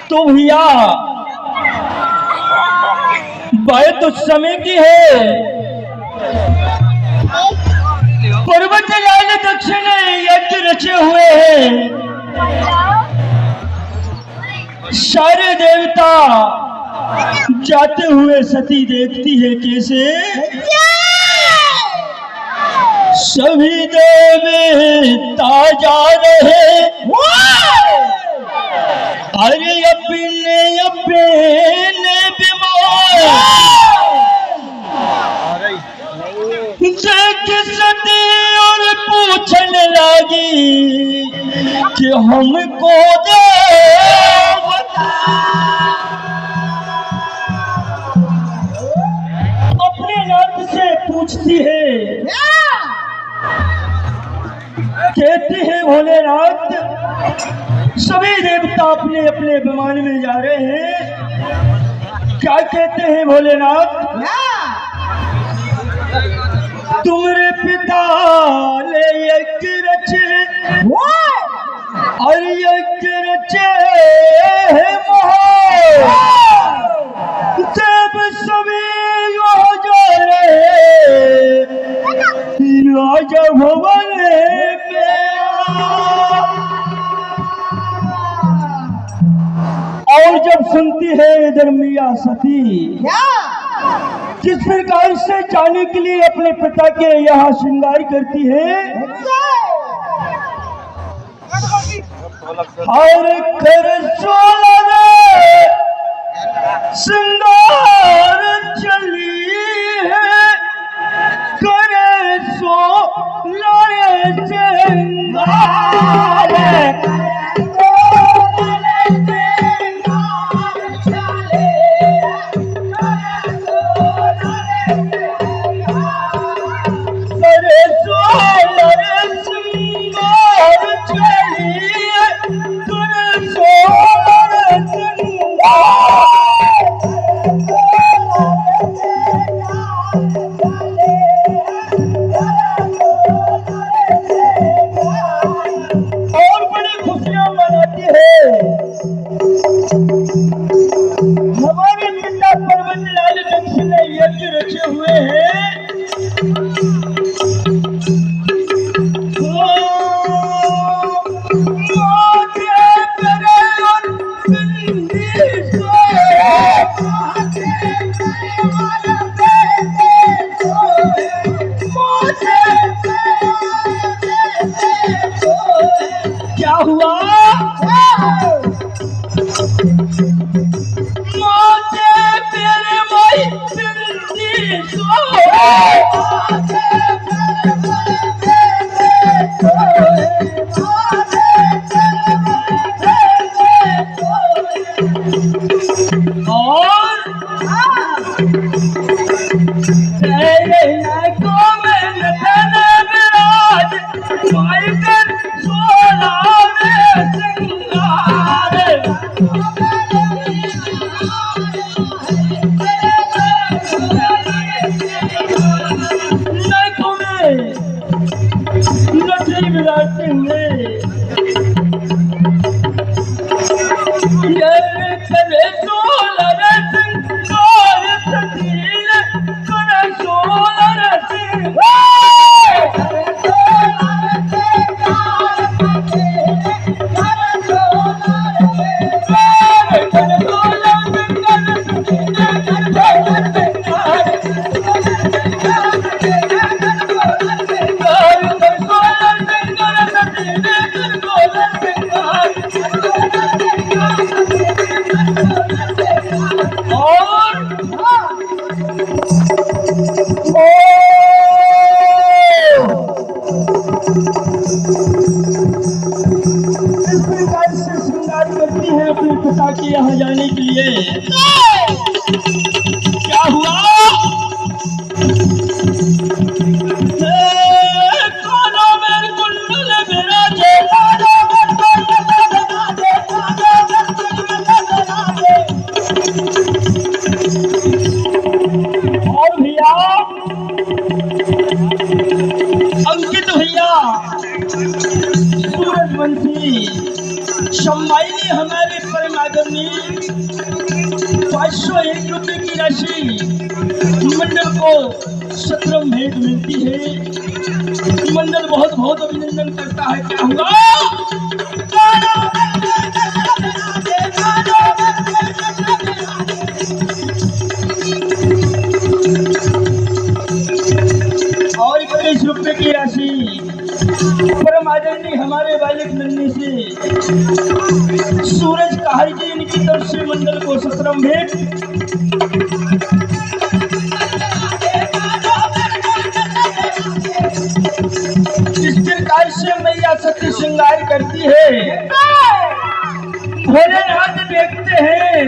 तो भैया बात तो समय की है। पर्वत राज दक्षिण यज्ञ रचे हुए हैं। सारे देवता जाते हुए सती देखती है कैसे सभी देवता जा रहे। अरे अपने बीमार देख सती और पूछने लगी कि हमको दे अपने नाथ से पूछती है। कहते हैं भोलेनाथ सभी देवता अपने अपने विमान में जा रहे हैं। क्या कहते हैं भोलेनाथ? तुम्हारे पिता ने यज्ञ रचे और यज्ञ रचे है देव सभी जा रहे राजा भवन और जब सुनती है इधर मिया सती किस प्रकार से जाने के लिए अपने पिता के यहाँ श्रृंगार करती है। और कर श्रृंगार चली है करे सो लाए श्रृंगार हुआ इस प्रकार से श्रृंगार करती है अपने पिता के यहाँ जाने के लिए। क्या हुआ? और भैया अंकित भैया सूरजवंशी शम्माई ने हमारे परम आदरणीय 501 रुपये की राशि मंडल को 17 भेंट मिलती है। मंडल बहुत बहुत अभिनंदन करता है। क्या हुआ? और 21 रुपये की राशि परम आदरणीय हमारे बालिक नन्ही से सूरज कहार जी इनकी तरफ से मंडल को 17 भेंट। इस प्रकार से मैया सत्य श्रृंगार करती है। भोलेनाथ देखते हैं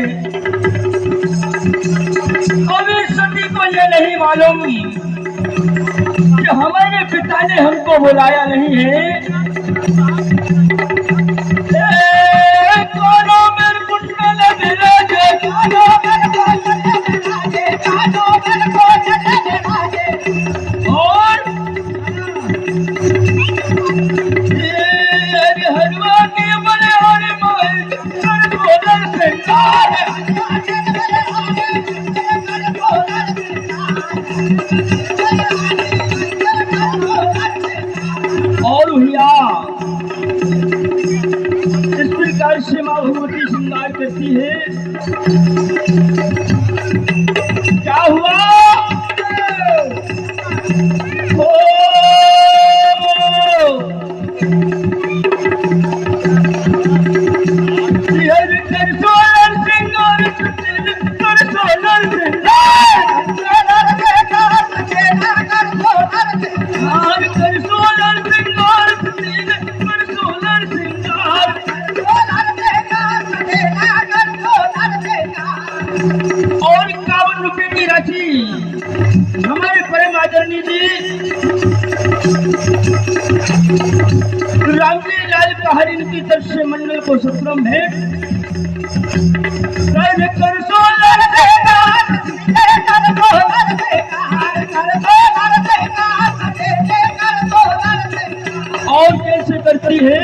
कभी सती को यह नहीं मालूम कि हमारे पिता ने हमको बुलाया नहीं है। और भैया इस प्रकार से माँ भगवती श्रृंगार करती है। क्या हुआ? और 51 रुपये की राशि हमारे परम आदरणीय जी रामजी लाल कहार इनकी तरफ से मंडल को 17 भेंट। और कैसे करती है?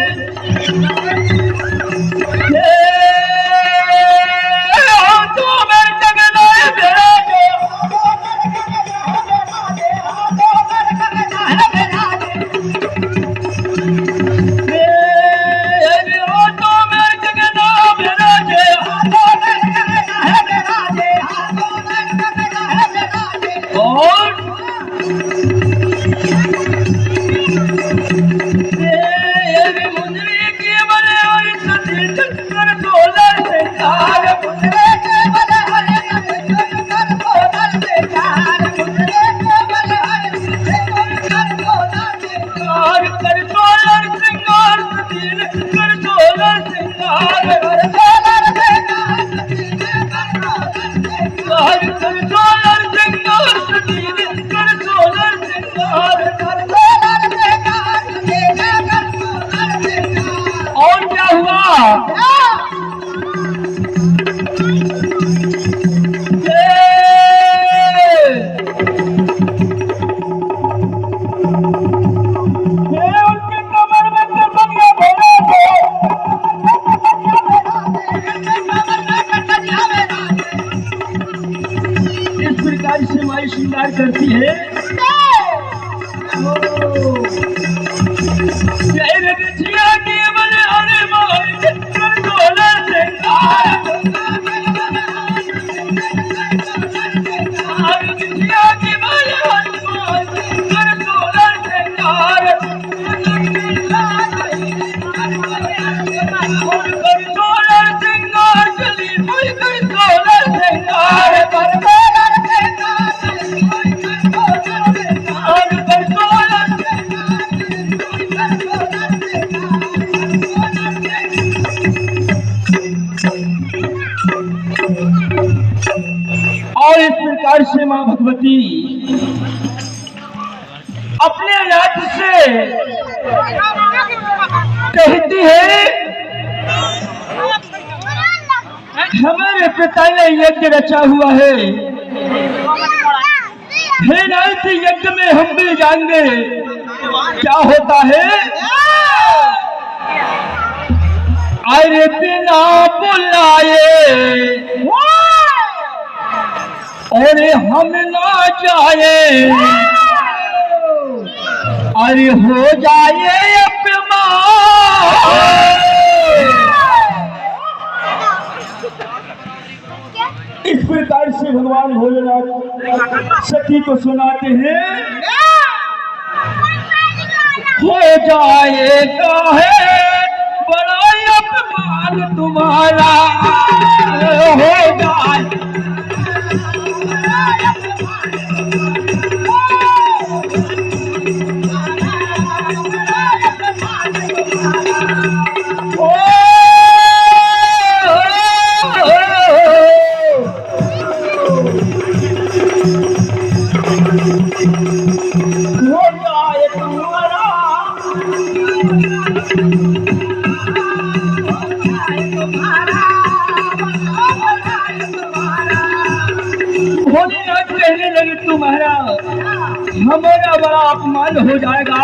और क्या हुआ? इस प्रकार से माई श्रृंगार करती है। से माँ भगवती अपने नाथ से कहती है, हमारे पिता ने यज्ञ रचा हुआ है, हे नाथ यज्ञ में हम भी जाएंगे, क्या होता है? अरे बिना बुलाए और हम ना जाए, अरे हो जाए अपमान। इस प्रकार से भगवान भोलेनाथ सती को सुनाते हैं, हो जाएगा है बड़ा अपमान तुम्हारा, हो जाए तुम्हारा हमारा बड़ा अपमान हो जाएगा,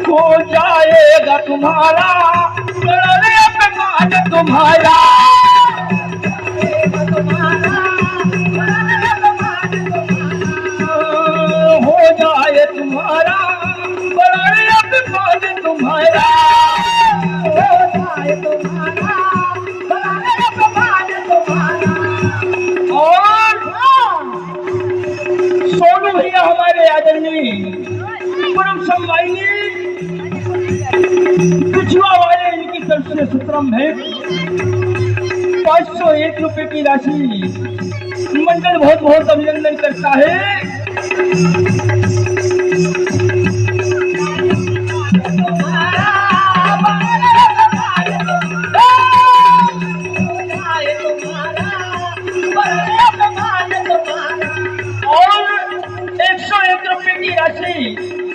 हो जाएगा तुम्हारा बड़ा अपमान तुम्हारा, हो जाए तुम्हारा बड़ा अपमान तुम्हारा, हो जाए तुम्हारा और सोनू भैया हमारे आदरणीय परम सम्माननीय पिछुआ वाले इनकी तरफ से सत्रम है 501 रुपए की राशि मंडल बहुत बहुत अभिनंदन करता है।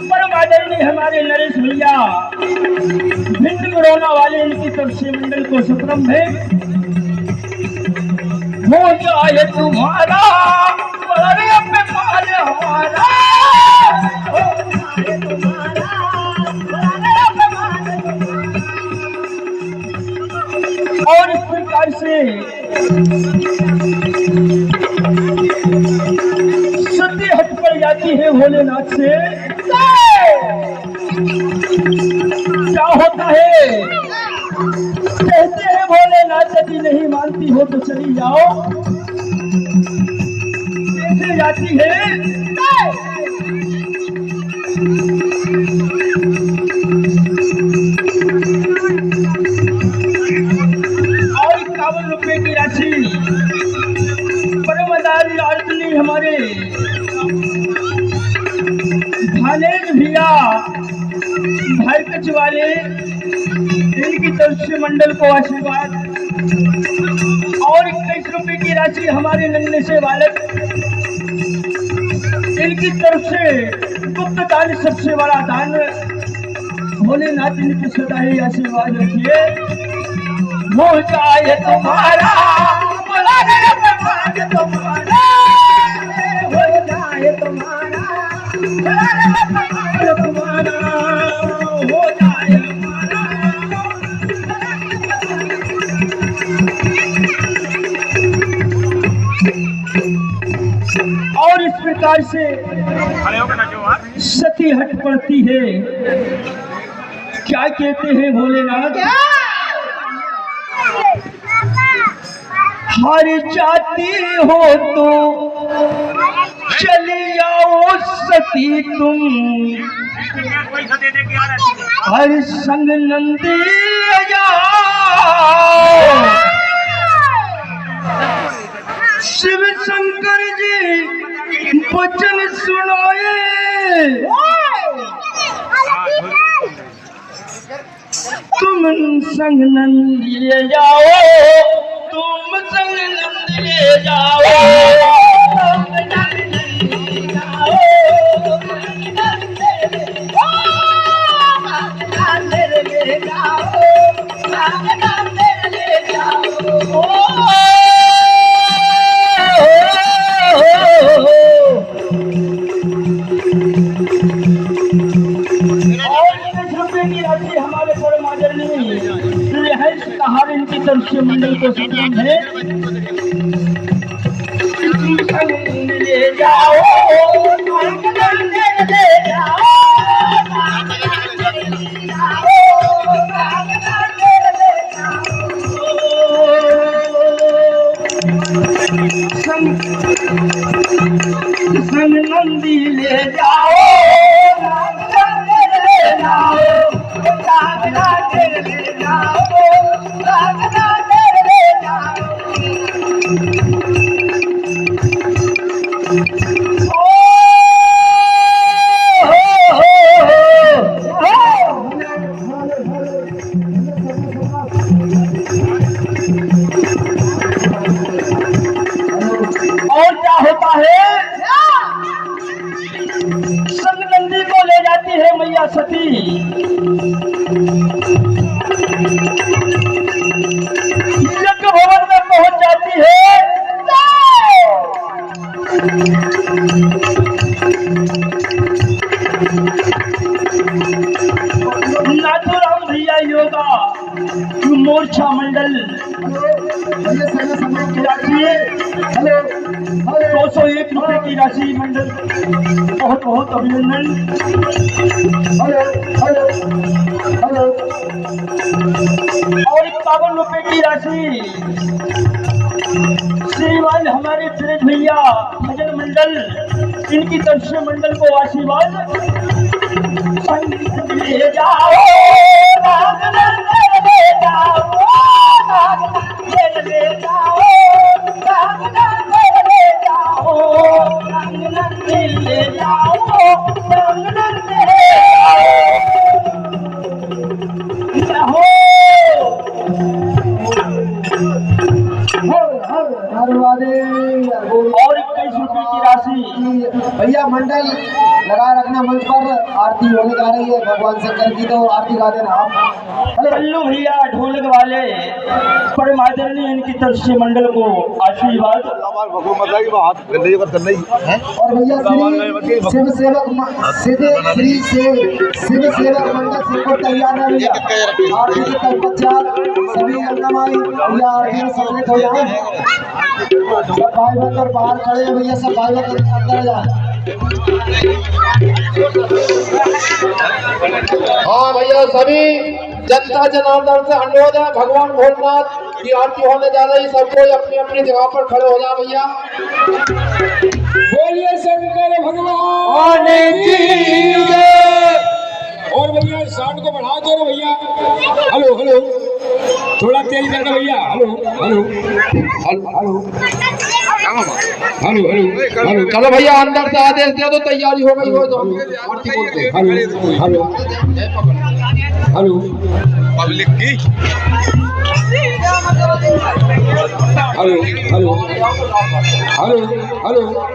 परम आदरणीय हमारे नरेश भैया भिंड कोरोना वाले इनकी तरफ से मंडल को सत्रम है, हो जाए तुम्हारा बड़े अपमान हमारा, हो जाए तुम्हारा बड़े अपमान। और इस प्रकार से सती हट पड़ जाती है भोलेनाथ से, क्या होता है? कहते हैं भोलेनाथ यदि नहीं मानती हो तो चली जाओ, कैसे जाती है? और 51 रुपए की राशि परमदारी आरती हमारे भानेज भैया भाई कच वाले इनकी तरफ से मंडल को आशीर्वाद, और 21 रुपए की राशि हमारे नन्हे से बालक इनकी तरफ से गुप्त दान सबसे बड़ा दान, भोलेनाथ इनकी सदा ही आशीर्वाद रखिए। हो जाए तुम्हारा बड़ा अपमान तुम्हारा, हो जाए तुम्हारा बड़ा अपमान तुम्हारा, हो जाए और इस प्रकार से सती हट पड़ती है। क्या कहते हैं भोलेनाथ? हार जाती हो तो चली आओ सती तुम, हर संग नंदी जाओ, शिव शंकर जी वचन सुनाए, तुम संग नंदी जाओ, तुम संग नंद ले जाओ हमारे परम आदरणीय कहार इनकी तरफ से मंडल को सत्संग है। ले जाओ संग नंदी ले जाओ और क्या होता है संग नंदी को ले जाती है मैया सती यज्ञ भवन में पहुंच जाती है। नाथुराम भैया योगा मोर्चा मंडल 201 रुपए की राशि मंडल बहुत बहुत अभिनंदन। और 51 रुपए की राशि श्रीमान हमारे सुरेश भैया भजन मंडल इनकी तरफ से मंडल को आशीर्वाद। ले जाओ ले जाओ और 21 रुपए की राशि भैया मंडल लगा रखना मंच पर आरती होने जा रही है भगवान शंकर की, तो आरती गा देना आप। कल्लू भैया ढोलक वाले परम आदरणीय इनकी तरफ से मंडल को आशीर्वाद। और भैया श्री शिव सेवक शिव सेवक मंडल सिंहपुर तैयार है भैया। आरती के तत्पश्चात सभी अंगनाई भैया आरती में सम्मिलित हो जाए। सब भाई बंदर बाहर खड़े हैं भैया, सब भाई बंदर अंदर जाए। हाँ भैया सभी जनता जनार्दन से अनुरोध है, भगवान भोलेनाथ की आरती होने जा रही, सबको अपनी अपनी जगह पर खड़े हो जाए भैया। बोलिए शंकर भगवान की जय। और भैया साउंड को बढ़ा दो भैया। हेलो हेलो थोड़ा तेज करना भैया। Hello hello hello hello hello hello चलो भैया अंदर से आदेश दे दो, तैयारी हो गई हो तो आरती बोलते हैं। हेलो हेलो हेलो पब्लिक की हेलो हेलो हेलो हेलो